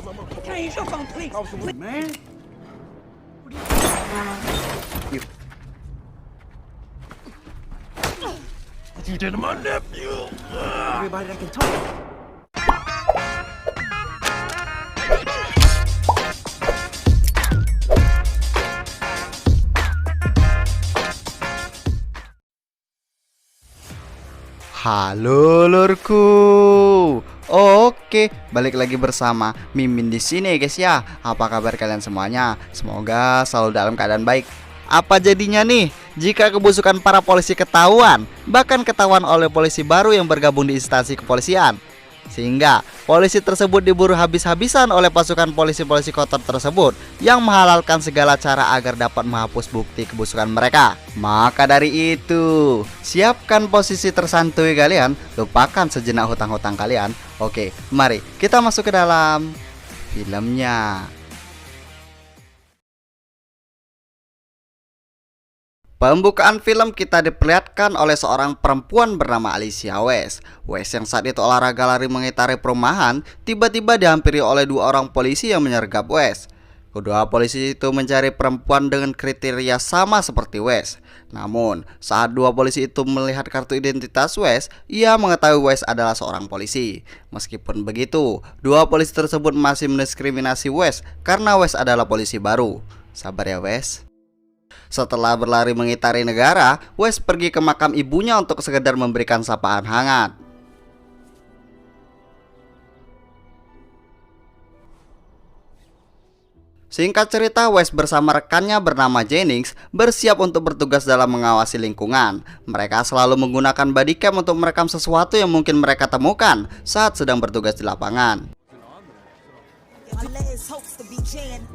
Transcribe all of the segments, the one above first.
Can I use your phone, please? Man. You did to my nephew. Everybody that can talk. Halo lurku. Oke, balik lagi bersama Mimin di sini guys ya. Apa kabar kalian semuanya? Semoga selalu dalam keadaan baik. Apa jadinya nih jika kebusukan para polisi ketahuan, bahkan ketahuan oleh polisi baru yang bergabung di instansi kepolisian, sehingga polisi tersebut diburu habis-habisan oleh pasukan polisi-polisi kotor tersebut yang menghalalkan segala cara agar dapat menghapus bukti kebusukan mereka. Maka dari itu, siapkan posisi tersantuy kalian, lupakan sejenak hutang-hutang kalian. Oke, mari kita masuk ke dalam filmnya. Pembukaan film kita diperlihatkan oleh seorang perempuan bernama Alicia West. West yang saat itu olahraga lari mengitari perumahan, tiba-tiba dihampiri oleh dua orang polisi yang menyergap West. Kedua polisi itu mencari perempuan dengan kriteria sama seperti West. Namun, saat dua polisi itu melihat kartu identitas West, ia mengetahui West adalah seorang polisi. Meskipun begitu, dua polisi tersebut masih mendiskriminasi West karena West adalah polisi baru. Sabar ya West. Setelah berlari mengitari negara, West pergi ke makam ibunya untuk sekedar memberikan sapaan hangat. Singkat cerita, West bersama rekannya bernama Jennings bersiap untuk bertugas dalam mengawasi lingkungan. Mereka selalu menggunakan bodycam untuk merekam sesuatu yang mungkin mereka temukan saat sedang bertugas di lapangan.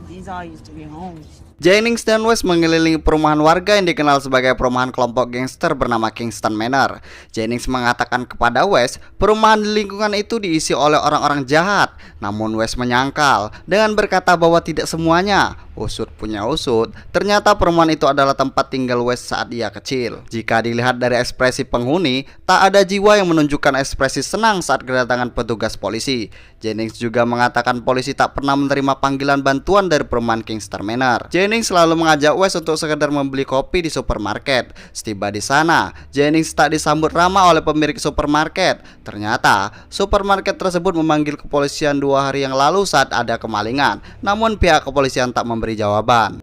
These all used to be homes. Jennings dan West mengelilingi perumahan warga yang dikenal sebagai perumahan kelompok gangster bernama Kingston Manor. Jennings mengatakan kepada West, perumahan di lingkungan itu diisi oleh orang-orang jahat. Namun West menyangkal dengan berkata bahwa tidak semuanya. Usut punya usut, ternyata perumahan itu adalah tempat tinggal West saat ia kecil. Jika dilihat dari ekspresi penghuni, tak ada jiwa yang menunjukkan ekspresi senang saat kedatangan petugas polisi. Jennings juga mengatakan polisi tak pernah menerima panggilan bantuan dari perumahan Kingston Manor. Jennings selalu mengajak West untuk sekedar membeli kopi di supermarket. Setiba di sana, Jennings tak disambut ramah oleh pemilik supermarket. Ternyata, supermarket tersebut memanggil kepolisian 2 hari yang lalu saat ada kemalingan. Namun pihak kepolisian tak memberi jawaban.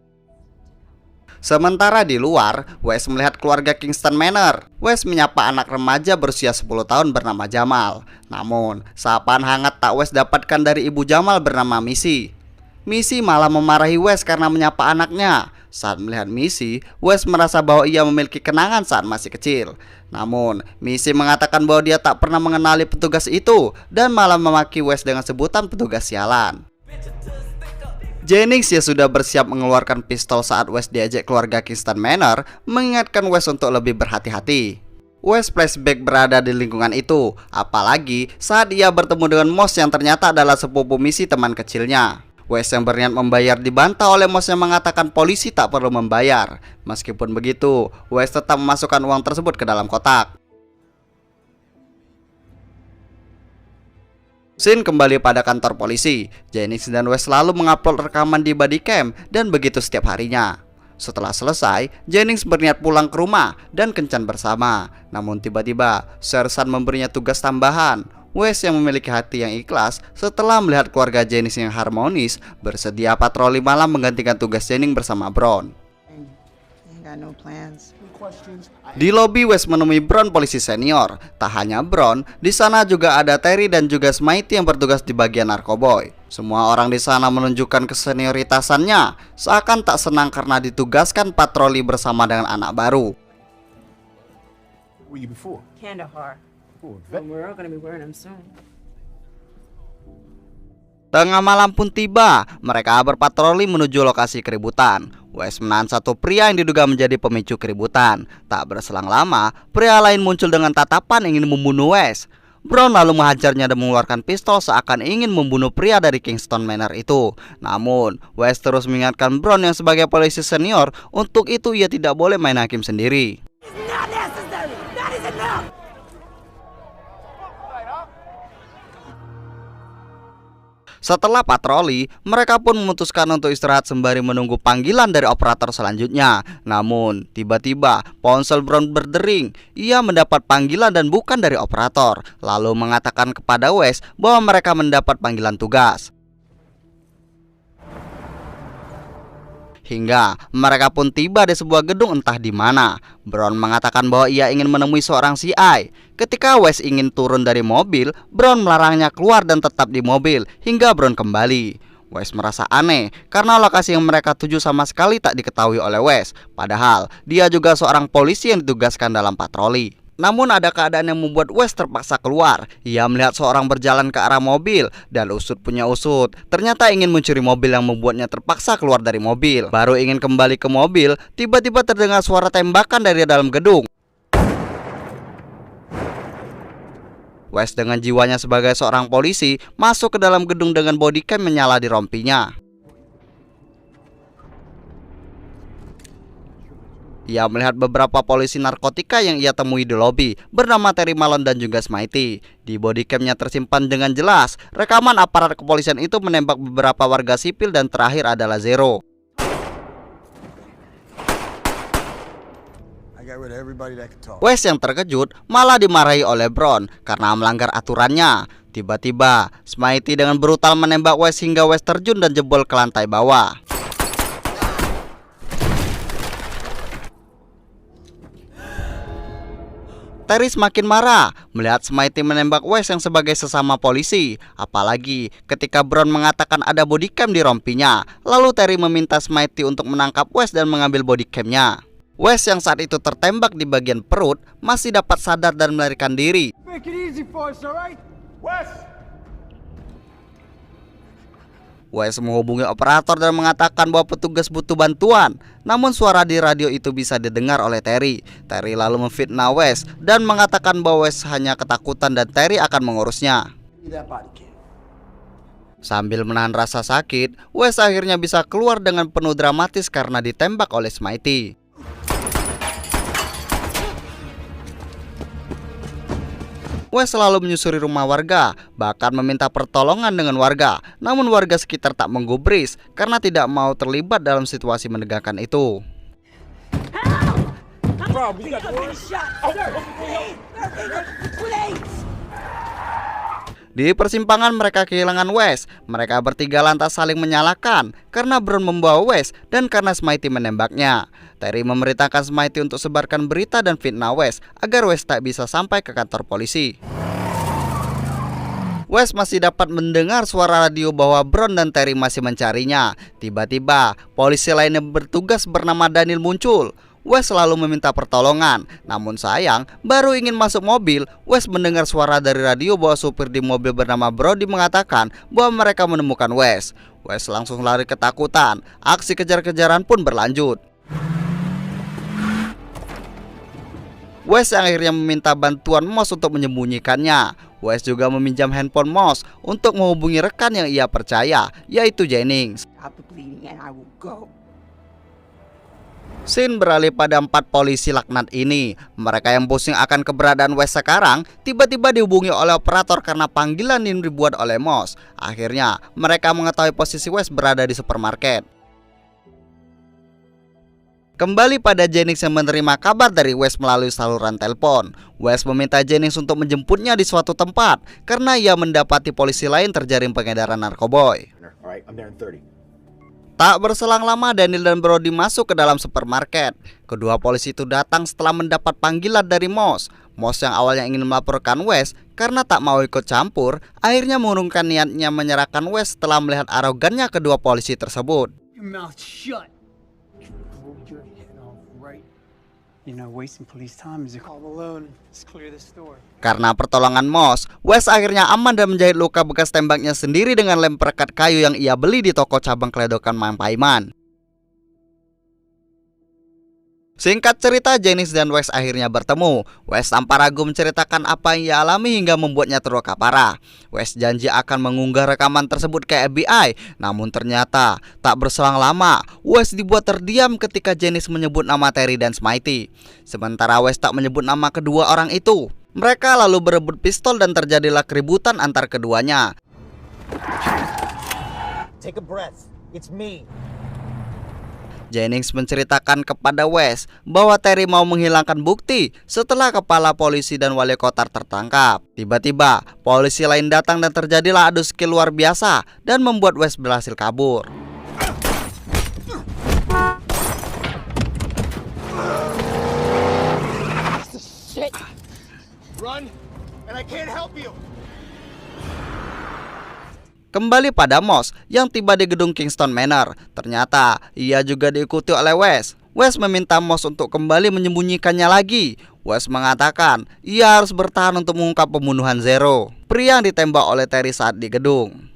Sementara di luar, West melihat keluarga Kingston Manor. West menyapa anak remaja berusia 10 tahun bernama Jamal. Namun, sapaan hangat tak West dapatkan dari ibu Jamal bernama Missy. Missy malah memarahi West karena menyapa anaknya. Saat melihat Missy, West merasa bahwa ia memiliki kenangan saat masih kecil. Namun, Missy mengatakan bahwa dia tak pernah mengenali petugas itu dan malah memaki West dengan sebutan petugas sialan. Jennings yang sudah bersiap mengeluarkan pistol saat West diajak keluarga Kingston Manor mengingatkan West untuk lebih berhati-hati. West flashback berada di lingkungan itu, apalagi saat ia bertemu dengan Moss yang ternyata adalah sepupu Missy teman kecilnya. West yang berniat membayar dibantah oleh Moss yang mengatakan polisi tak perlu membayar. Meskipun begitu, West tetap memasukkan uang tersebut ke dalam kotak. Scene kembali pada kantor polisi. Jennings dan West selalu mengupload rekaman di bodycam dan begitu setiap harinya. Setelah selesai, Jennings berniat pulang ke rumah dan kencan bersama. Namun tiba-tiba, Sersan memberinya tugas tambahan. West yang memiliki hati yang ikhlas setelah melihat keluarga Jennings yang harmonis bersedia patroli malam menggantikan tugas Jennings bersama Brown. No plans. Di lobi, West menemui Brown polisi senior. Tak hanya Brown, di sana juga ada Terry dan juga Smitey yang bertugas di bagian narkoboy. Semua orang di sana menunjukkan kesenioritasannya, seakan tak senang karena ditugaskan patroli bersama dengan anak baru. Where you before? Kandahar. Oh, And we're all gonna be wearing them soon. Tengah malam pun tiba, mereka berpatroli menuju lokasi keributan. West menahan satu pria yang diduga menjadi pemicu keributan. Tak berselang lama, pria lain muncul dengan tatapan ingin membunuh West. Brown lalu menghajarnya dan mengeluarkan pistol seakan ingin membunuh pria dari Kingston Manor itu. Namun, West terus mengingatkan Brown yang sebagai polisi senior, untuk itu ia tidak boleh main hakim sendiri. Setelah patroli, mereka pun memutuskan untuk istirahat sembari menunggu panggilan dari operator selanjutnya. Namun, tiba-tiba ponsel Brown berdering. Ia mendapat panggilan dan bukan dari operator, lalu mengatakan kepada Wes bahwa mereka mendapat panggilan tugas. Hingga mereka pun tiba di sebuah gedung entah di mana. Brown mengatakan bahwa ia ingin menemui seorang CI. Ketika Wes ingin turun dari mobil, Brown melarangnya keluar dan tetap di mobil hingga Brown kembali. Wes merasa aneh karena lokasi yang mereka tuju sama sekali tak diketahui oleh Wes. Padahal dia juga seorang polisi yang ditugaskan dalam patroli. Namun ada keadaan yang membuat Wes terpaksa keluar. Ia melihat seorang berjalan ke arah mobil dan usut punya usut. Ternyata ingin mencuri mobil yang membuatnya terpaksa keluar dari mobil. Baru ingin kembali ke mobil, tiba-tiba terdengar suara tembakan dari dalam gedung. Wes dengan jiwanya sebagai seorang polisi masuk ke dalam gedung dengan bodycam menyala di rompinya. Ia melihat beberapa polisi narkotika yang ia temui di lobi bernama Terry Malone dan juga Smitey. Di bodycamnya tersimpan dengan jelas rekaman aparat kepolisian itu menembak beberapa warga sipil dan terakhir adalah Zero. Wes yang terkejut malah dimarahi oleh Brown karena melanggar aturannya. Tiba-tiba Smitey dengan brutal menembak Wes hingga Wes terjun dan jebol ke lantai bawah. Terry semakin marah melihat Smitey menembak Wes yang sebagai sesama polisi. Apalagi ketika Brown mengatakan ada bodycam di rompinya. Lalu Terry meminta Smitey untuk menangkap Wes dan mengambil bodycamnya. Wes yang saat itu tertembak di bagian perut masih dapat sadar dan melarikan diri. Wes menghubungi operator dan mengatakan bahwa petugas butuh bantuan. Namun suara di radio itu bisa didengar oleh Terry. Terry lalu memfitnah Wes dan mengatakan bahwa Wes hanya ketakutan dan Terry akan mengurusnya. Sambil menahan rasa sakit, Wes akhirnya bisa keluar dengan penuh dramatis karena ditembak oleh Smitey. Wes selalu menyusuri rumah warga, bahkan meminta pertolongan dengan warga. Namun warga sekitar tak menggubris karena tidak mau terlibat dalam situasi menegangkan itu. Di persimpangan mereka kehilangan Wes. Mereka bertiga lantas saling menyalahkan karena Brown membawa Wes dan karena Smitey menembaknya. Terry memerintahkan Smitey untuk sebarkan berita dan fitnah Wes agar Wes tak bisa sampai ke kantor polisi. Wes masih dapat mendengar suara radio bahwa Brown dan Terry masih mencarinya. Tiba-tiba polisi lain yang bertugas bernama Daniel muncul. Wes selalu meminta pertolongan. Namun sayang, baru ingin masuk mobil, Wes mendengar suara dari radio bahwa supir di mobil bernama Brody mengatakan bahwa mereka menemukan Wes. Wes langsung lari ketakutan. Aksi kejar-kejaran pun berlanjut. Wes yang akhirnya meminta bantuan Moss untuk menyembunyikannya. Wes juga meminjam handphone Moss untuk menghubungi rekan yang ia percaya, yaitu Jennings. Scene beralih pada 4 polisi laknat ini. Mereka yang pusing akan keberadaan Wes sekarang tiba-tiba dihubungi oleh operator karena panggilan yang dibuat oleh Moss. Akhirnya mereka mengetahui posisi Wes berada di supermarket. Kembali pada Jennings yang menerima kabar dari Wes melalui saluran telepon. Wes meminta Jennings untuk menjemputnya di suatu tempat karena ia mendapati polisi lain terjaring pengedaran narkoboy. Tak berselang lama Daniel dan Brody masuk ke dalam supermarket. Kedua polisi itu datang setelah mendapat panggilan dari Moss. Moss yang awalnya ingin melaporkan Wes karena tak mau ikut campur, akhirnya mengurungkan niatnya menyerahkan Wes setelah melihat arogannya kedua polisi tersebut. Karena pertolongan Moss, Wes akhirnya aman dan menjahit luka bekas tembaknya sendiri dengan lem perekat kayu yang ia beli di toko cabang keledokan Mang Paiman. Singkat cerita, Jennings dan Wes akhirnya bertemu. Wes tanpa ragu menceritakan apa yang ia alami hingga membuatnya terluka parah. Wes janji akan mengunggah rekaman tersebut ke FBI. Namun ternyata tak berselang lama, Wes dibuat terdiam ketika Jennings menyebut nama Terry dan Smitey. Sementara Wes tak menyebut nama kedua orang itu. Mereka lalu berebut pistol dan terjadilah keributan antar keduanya. Take a breath. It's me. Jennings menceritakan kepada Wes bahwa Terry mau menghilangkan bukti setelah kepala polisi dan wali kota tertangkap. Tiba-tiba, polisi lain datang dan terjadilah adu skill luar biasa dan membuat Wes berhasil kabur. Run, and I can't help you. Kembali pada Moss yang tiba di gedung Kingston Manor. Ternyata ia juga diikuti oleh Wes. Wes meminta Moss untuk kembali menyembunyikannya lagi. Wes mengatakan ia harus bertahan untuk mengungkap pembunuhan Zero, pria yang ditembak oleh Terry saat di gedung.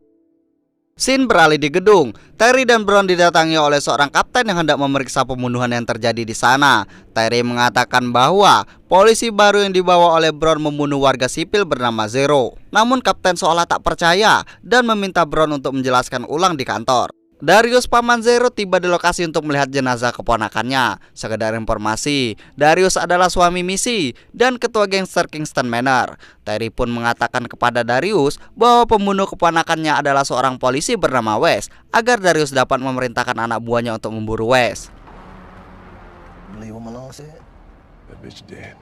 Scene beralih di gedung. Terry dan Brown didatangi oleh seorang kapten yang hendak memeriksa pembunuhan yang terjadi di sana. Terry mengatakan bahwa polisi baru yang dibawa oleh Brown membunuh warga sipil bernama Zero. Namun kapten seolah tak percaya dan meminta Brown untuk menjelaskan ulang di kantor. Darius paman Zero tiba di lokasi untuk melihat jenazah keponakannya. Sekedar informasi, Darius adalah suami Missy dan ketua gangster Kingston Manor. Terry pun mengatakan kepada Darius bahwa pembunuh keponakannya adalah seorang polisi bernama Wes, agar Darius dapat memerintahkan anak buahnya untuk memburu Wes. Believe what Malone said? That bitch dead.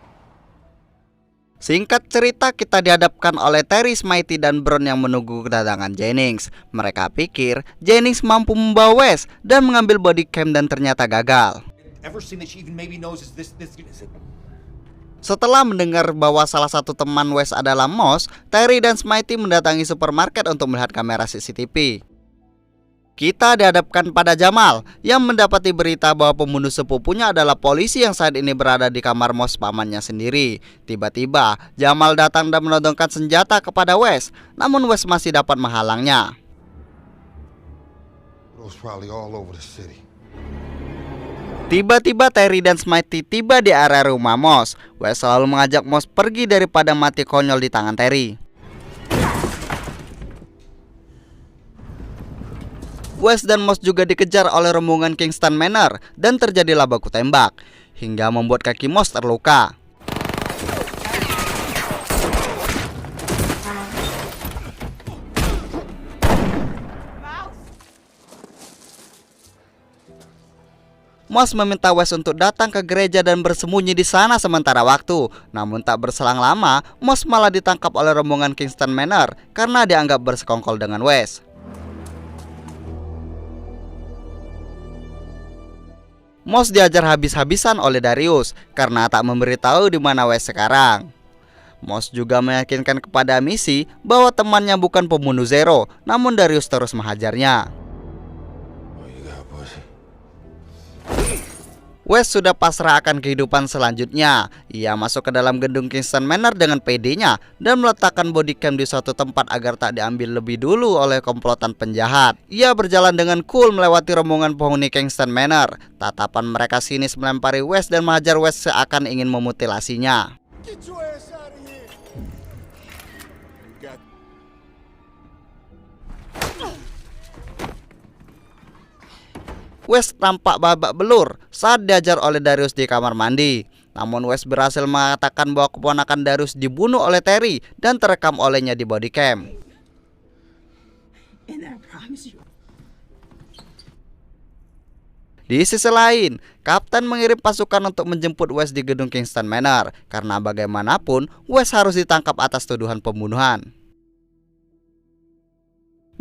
Singkat cerita, kita dihadapkan oleh Terry, Smitey, dan Brown yang menunggu kedatangan Jennings. Mereka pikir Jennings mampu membawa Wes dan mengambil body cam dan ternyata gagal. Everything that she even maybe knows is this. Setelah mendengar bahwa salah satu teman Wes adalah Moss, Terry dan Smitey mendatangi supermarket untuk melihat kamera CCTV. Kita dihadapkan pada Jamal yang mendapati berita bahwa pembunuh sepupunya adalah polisi yang saat ini berada di kamar Moss pamannya sendiri. Tiba-tiba Jamal datang dan menodongkan senjata kepada Wes, namun Wes masih dapat menghalangnya. Tiba-tiba Terry dan Smitey tiba di area rumah Moss. Wes selalu mengajak Moss pergi daripada mati konyol di tangan Terry. Wes dan Moss juga dikejar oleh rombongan Kingston Manor dan terjadilah baku tembak hingga membuat kaki Moss terluka. Moss meminta Wes untuk datang ke gereja dan bersembunyi di sana sementara waktu. Namun tak berselang lama, Moss malah ditangkap oleh rombongan Kingston Manor karena dianggap bersekongkol dengan Wes. Moss diajar habis-habisan oleh Darius karena tak memberitahu di mana Wes sekarang. Moss juga meyakinkan kepada Missy bahwa temannya bukan pembunuh Zero, namun Darius terus menghajarnya. Wes sudah pasrah akan kehidupan selanjutnya. Ia masuk ke dalam gedung Kingston Manor dengan PD-nya dan meletakkan bodycam di suatu tempat agar tak diambil lebih dulu oleh komplotan penjahat. Ia berjalan dengan cool melewati rombongan penghuni Kingston Manor. Tatapan mereka sinis melempari Wes dan menghajar Wes seakan ingin memutilasinya. Get your ass out of here. Wes tampak babak belur saat diajar oleh Darius di kamar mandi. Namun Wes berhasil mengatakan bahwa keponakan Darius dibunuh oleh Terry dan terekam olehnya di bodycam. Di sisi lain, Kapten mengirim pasukan untuk menjemput Wes di gedung Kingston Manor karena bagaimanapun Wes harus ditangkap atas tuduhan pembunuhan.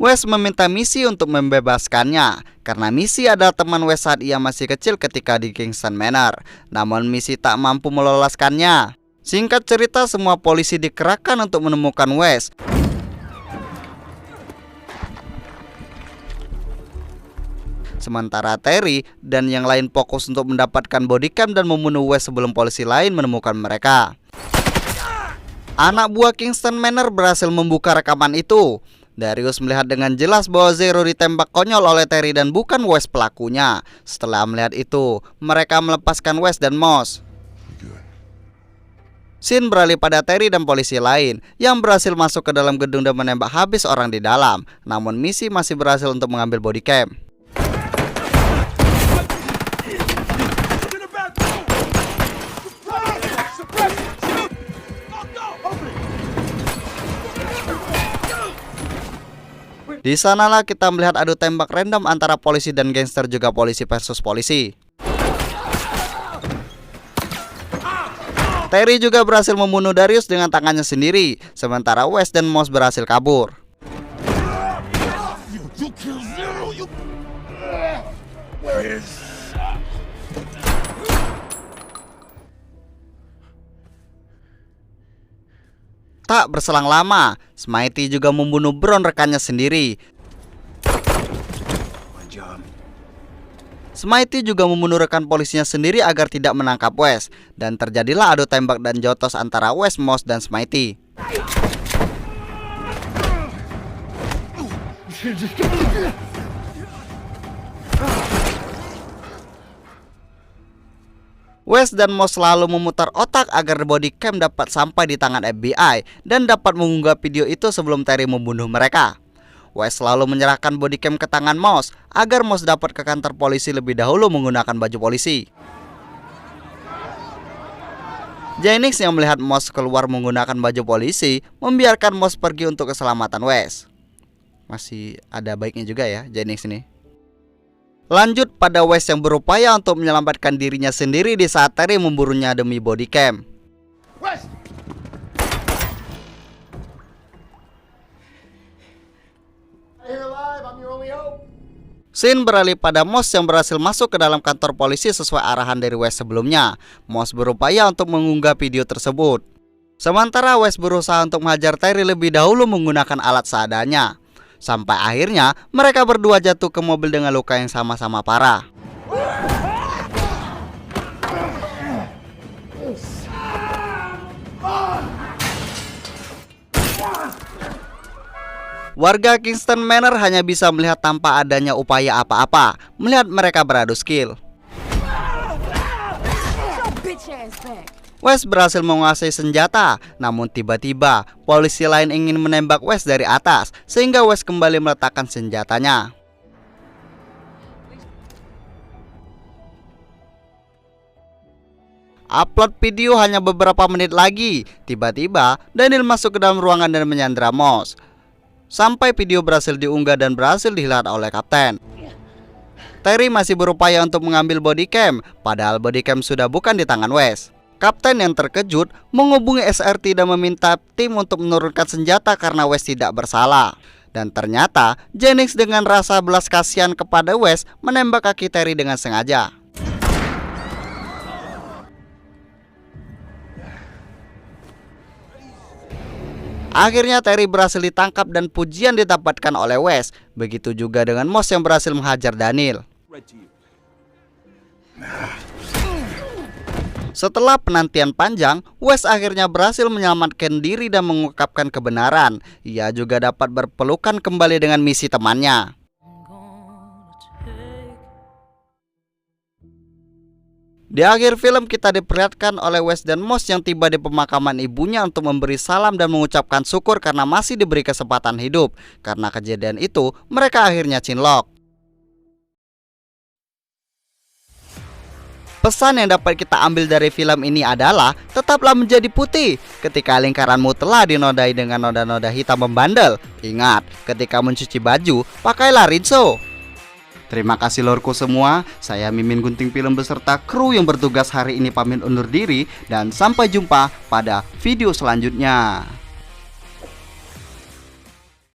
Wes meminta Missy untuk membebaskannya karena Missy adalah teman Wes saat ia masih kecil ketika di Kingston Manor. Namun Missy tak mampu meloloskannya. Singkat cerita, semua polisi dikerahkan untuk menemukan Wes. Sementara Terry dan yang lain fokus untuk mendapatkan bodycam dan membunuh Wes sebelum polisi lain menemukan mereka. Anak buah Kingston Manor berhasil membuka rekaman itu. Darius melihat dengan jelas bahwa Zero ditembak konyol oleh Terry dan bukan Wes pelakunya. Setelah melihat itu, mereka melepaskan Wes dan Moss. Scene beralih pada Terry dan polisi lain yang berhasil masuk ke dalam gedung dan menembak habis orang di dalam. Namun Missy masih berhasil untuk mengambil bodycam. Di sanalah kita melihat adu tembak random antara polisi dan gangster, juga polisi versus polisi. Terry juga berhasil membunuh Darius dengan tangannya sendiri, sementara Wes dan Moss berhasil kabur. Tak berselang lama, Smitey juga membunuh Brown, rekannya sendiri. Smitey juga membunuh rekan polisinya sendiri agar tidak menangkap Wes, dan terjadilah adu tembak dan jotos antara Wes, Moss, dan Smitey. Wes dan Moss selalu memutar otak agar body cam dapat sampai di tangan FBI dan dapat mengunggah video itu sebelum Terry membunuh mereka. Wes selalu menyerahkan body cam ke tangan Moss agar Moss dapat ke kantor polisi lebih dahulu menggunakan baju polisi. Jennings yang melihat Moss keluar menggunakan baju polisi membiarkan Moss pergi untuk keselamatan Wes. Masih ada baiknya juga ya Jennings ini. Lanjut pada Wes yang berupaya untuk menyelamatkan dirinya sendiri di saat Terry memburunya demi body cam. Wes! You're alive. I'm your only hope. Scene beralih pada Moss yang berhasil masuk ke dalam kantor polisi sesuai arahan dari Wes sebelumnya. Moss berupaya untuk mengunggah video tersebut. Sementara Wes berusaha untuk menghajar Terry lebih dahulu menggunakan alat seadanya. Sampai akhirnya mereka berdua jatuh ke mobil dengan luka yang sama-sama parah. Warga Kingston Manor hanya bisa melihat tanpa adanya upaya apa-apa, melihat mereka beradu skill. Wes berhasil menguasai senjata, namun tiba-tiba polisi lain ingin menembak Wes dari atas, sehingga Wes kembali meletakkan senjatanya. Upload video hanya beberapa menit lagi, tiba-tiba Daniel masuk ke dalam ruangan dan menyandra Moss. Sampai video berhasil diunggah dan berhasil dilihat oleh Kapten. Terry masih berupaya untuk mengambil body cam, padahal body cam sudah bukan di tangan Wes. Kapten yang terkejut menghubungi SRT dan meminta tim untuk menurunkan senjata karena Wes tidak bersalah. Dan ternyata Jennings dengan rasa belas kasihan kepada Wes menembak kaki Terry dengan sengaja. Akhirnya Terry berhasil ditangkap dan pujian didapatkan oleh Wes. Begitu juga dengan Moss yang berhasil menghajar Daniel. Setelah penantian panjang, Wes akhirnya berhasil menyelamatkan diri dan mengungkapkan kebenaran. Ia juga dapat berpelukan kembali dengan misi temannya. Di akhir film kita diperlihatkan oleh Wes dan Moss yang tiba di pemakaman ibunya untuk memberi salam dan mengucapkan syukur karena masih diberi kesempatan hidup. Karena kejadian itu, mereka akhirnya cinlok. Pesan yang dapat kita ambil dari film ini adalah tetaplah menjadi putih ketika lingkaranmu telah dinodai dengan noda-noda hitam membandel. Ingat, ketika mencuci baju, pakailah rinso. Terima kasih lorku semua. Saya Mimin Gunting Film beserta kru yang bertugas hari ini pamit undur diri dan sampai jumpa pada video selanjutnya.